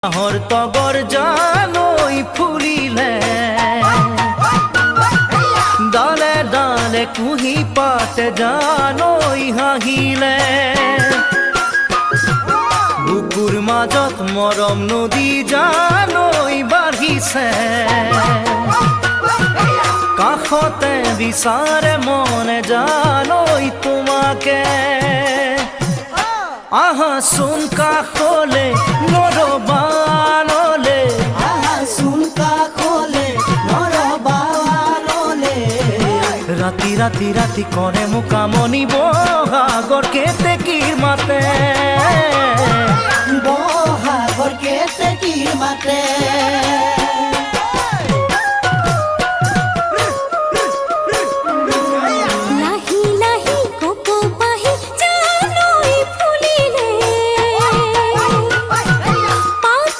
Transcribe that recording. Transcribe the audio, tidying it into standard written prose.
হর তগর জানই ফুলিলে ডালে ডালে কুহি পাত জানই হাহিলে বুকুর মাজত মৰম নদী জানই বাঢ়িছে কাষতে বিচাৰে মনে জানই তোমাকে আহাচোন কাষলে নৰবানলে আহাচোন কাষলে নৰবানলে ৰাতি ৰাতি ৰাতি কৰে মোক আমনি বহাগৰ কেতেকীৰ মাতে বহাগৰ কেতেকীৰ মাতে